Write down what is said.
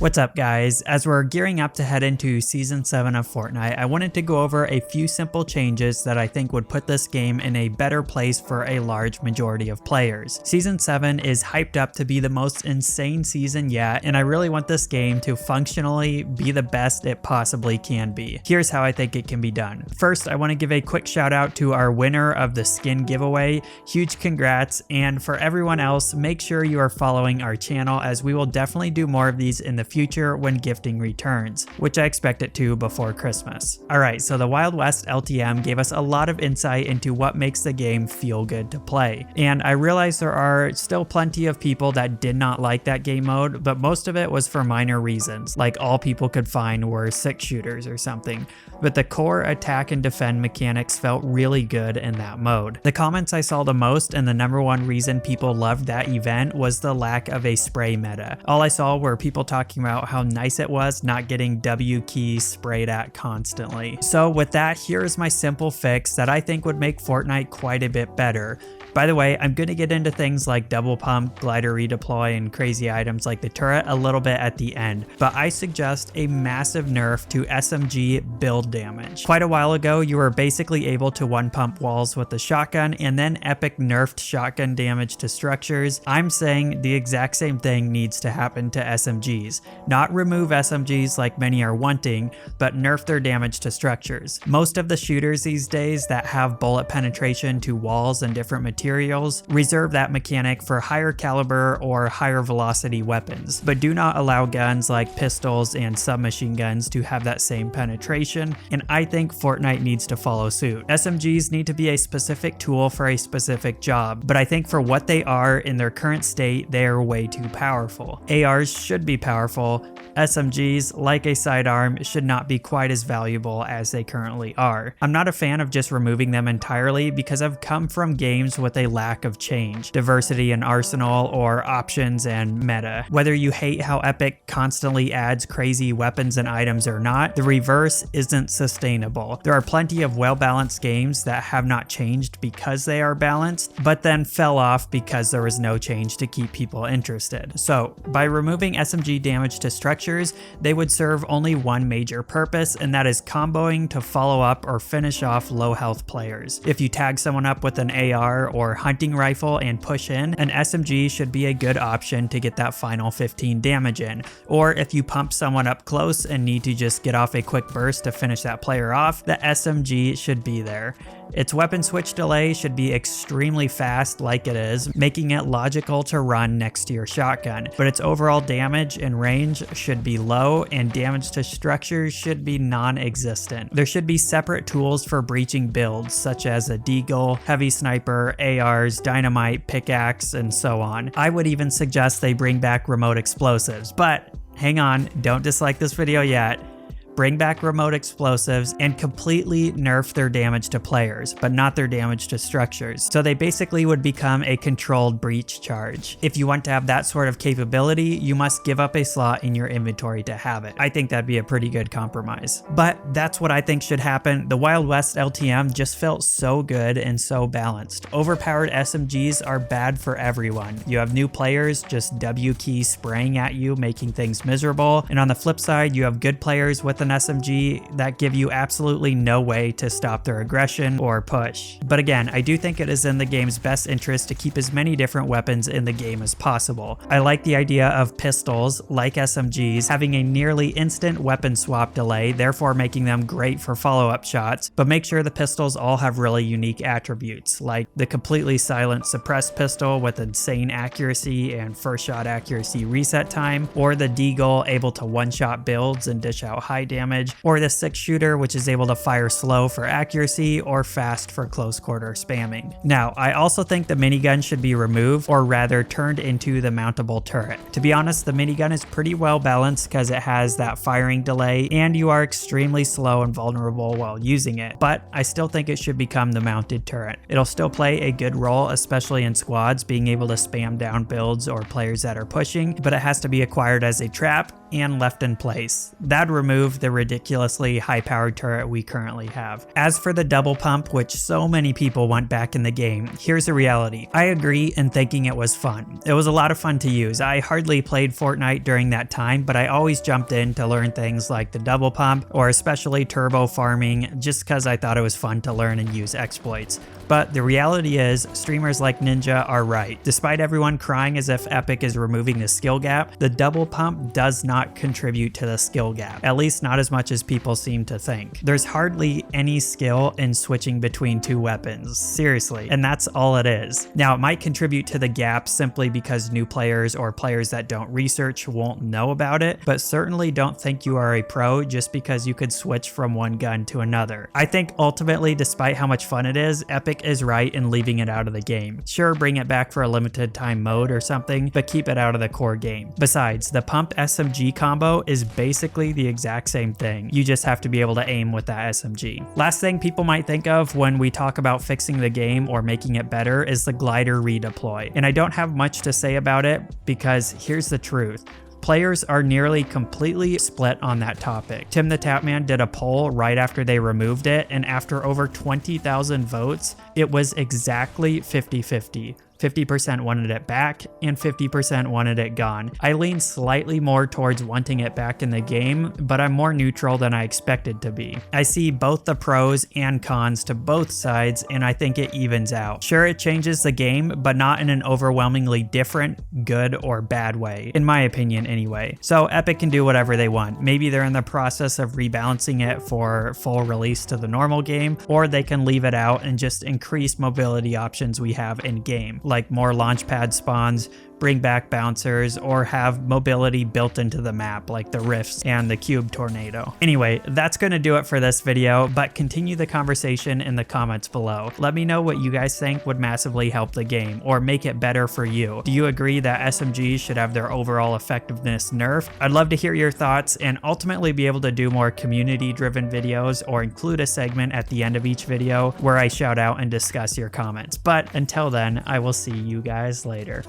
What's up guys? As we're gearing up to head into Season 7 of Fortnite, I wanted to go over a few simple changes that I think would put this game in a better place for a large majority of players. Season 7 is hyped up to be the most insane season yet, and I really want this game to functionally be the best it possibly can be. Here's how I think it can be done. First, I want to give a quick shout out to our winner of the skin giveaway. Huge congrats, and for everyone else, make sure you are following our channel as we will definitely do more of these in the future when gifting returns, which I expect it to before Christmas. Alright, so the Wild West LTM gave us a lot of insight into what makes the game feel good to play, and I realize there are still plenty of people that did not like that game mode, but most of it was for minor reasons, like all people could find were 6 shooters or something, but the core attack and defend mechanics felt really good in that mode. The comments I saw the most and the #1 reason people loved that event was the lack of a spray meta. All I saw were people talking about how nice it was not getting W key sprayed at constantly. So with that, here's my simple fix that I think would make Fortnite quite a bit better. By the way, I'm going to get into things like double pump, glider redeploy, and crazy items like the turret a little bit at the end, but I suggest a massive nerf to SMG build damage. Quite a while ago, you were basically able to one pump walls with the shotgun, and then epic nerfed shotgun damage to structures. I'm saying the exact same thing needs to happen to SMGs. Not remove SMGs like many are wanting, but nerf their damage to structures. Most of the shooters these days that have bullet penetration to walls and different materials reserve that mechanic for higher caliber or higher velocity weapons, but do not allow guns like pistols and submachine guns to have that same penetration, and I think Fortnite needs to follow suit. SMGs need to be a specific tool for a specific job, but I think for what they are in their current state, they are way too powerful. ARs should be powerful. SMGs, like a sidearm, should not be quite as valuable as they currently are. I'm not a fan of just removing them entirely because I've come from games with a lack of change, diversity in arsenal, or options and meta. Whether you hate how Epic constantly adds crazy weapons and items or not, the reverse isn't sustainable. There are plenty of well-balanced games that have not changed because they are balanced, but then fell off because there was no change to keep people interested. So, by removing SMG damage to structures, they would serve only one major purpose, and that is comboing to follow up or finish off low health players. If you tag someone up with an AR or hunting rifle and push in, an SMG should be a good option to get that final 15 damage in. Or if you pump someone up close and need to just get off a quick burst to finish that player off, the SMG should be there. Its weapon switch delay should be extremely fast like it is, making it logical to run next to your shotgun, but its overall damage and range should be low, and damage to structures should be non-existent. There should be separate tools for breaching builds, such as a deagle, heavy sniper, ARs, dynamite, pickaxe, and so on. I would even suggest they bring back remote explosives, but hang on, don't dislike this video yet. Bring back remote explosives and completely nerf their damage to players, but not their damage to structures. So they basically would become a controlled breach charge. If you want to have that sort of capability, you must give up a slot in your inventory to have it. I think that'd be a pretty good compromise. But that's what I think should happen. The Wild West LTM just felt so good and so balanced. Overpowered SMGs are bad for everyone. You have new players just W key spraying at you, making things miserable. And on the flip side, you have good players with an SMG that give you absolutely no way to stop their aggression or push. But again, I do think it is in the game's best interest to keep as many different weapons in the game as possible. I like the idea of pistols, like SMGs, having a nearly instant weapon swap delay, therefore making them great for follow-up shots, but make sure the pistols all have really unique attributes, like the completely silent suppressed pistol with insane accuracy and first shot accuracy reset time, or the deagle able to one-shot builds and dish out high damage, or the 6 shooter which is able to fire slow for accuracy or fast for close quarter spamming. Now, I also think the minigun should be removed, or rather turned into the mountable turret. To be honest, the minigun is pretty well balanced because it has that firing delay and you are extremely slow and vulnerable while using it, but I still think it should become the mounted turret. It'll still play a good role, especially in squads, being able to spam down builds or players that are pushing, but it has to be acquired as a trap and left in place. That'd remove the ridiculously high-powered turret we currently have. As for the double pump, which so many people want back in the game, here's the reality. I agree in thinking it was fun. It was a lot of fun to use. I hardly played Fortnite during that time, but I always jumped in to learn things like the double pump or especially turbo farming just because I thought it was fun to learn and use exploits. But the reality is, streamers like Ninja are right. Despite everyone crying as if Epic is removing the skill gap, the double pump does not contribute to the skill gap, at least not as much as people seem to think. There's hardly any skill in switching between two weapons, seriously, and that's all it is. Now, it might contribute to the gap simply because new players or players that don't research won't know about it, but certainly don't think you are a pro just because you could switch from one gun to another. I think ultimately, despite how much fun it is, Epic is right in leaving it out of the game. Sure, bring it back for a limited time mode or something, but keep it out of the core game. Besides, the pump SMG combo is basically the exact same thing. You just have to be able to aim with that SMG. Last thing people might think of when we talk about fixing the game or making it better is the glider redeploy. And I don't have much to say about it because here's the truth. Players are nearly completely split on that topic. Tim the Tapman did a poll right after they removed it, and after over 20,000 votes, it was exactly 50-50. 50% wanted it back and 50% wanted it gone. I lean slightly more towards wanting it back in the game, but I'm more neutral than I expected to be. I see both the pros and cons to both sides, and I think it evens out. Sure, it changes the game, but not in an overwhelmingly different, good, or bad way, in my opinion anyway. So Epic can do whatever they want. Maybe they're in the process of rebalancing it for full release to the normal game, or they can leave it out and just increase mobility options we have in game, like more launchpad spawns, bring back bouncers, or have mobility built into the map like the rifts and the cube tornado. Anyway, that's going to do it for this video, but continue the conversation in the comments below. Let me know what you guys think would massively help the game or make it better for you. Do you agree that SMGs should have their overall effectiveness nerfed? I'd love to hear your thoughts and ultimately be able to do more community-driven videos or include a segment at the end of each video where I shout out and discuss your comments. But until then, I will see you guys later.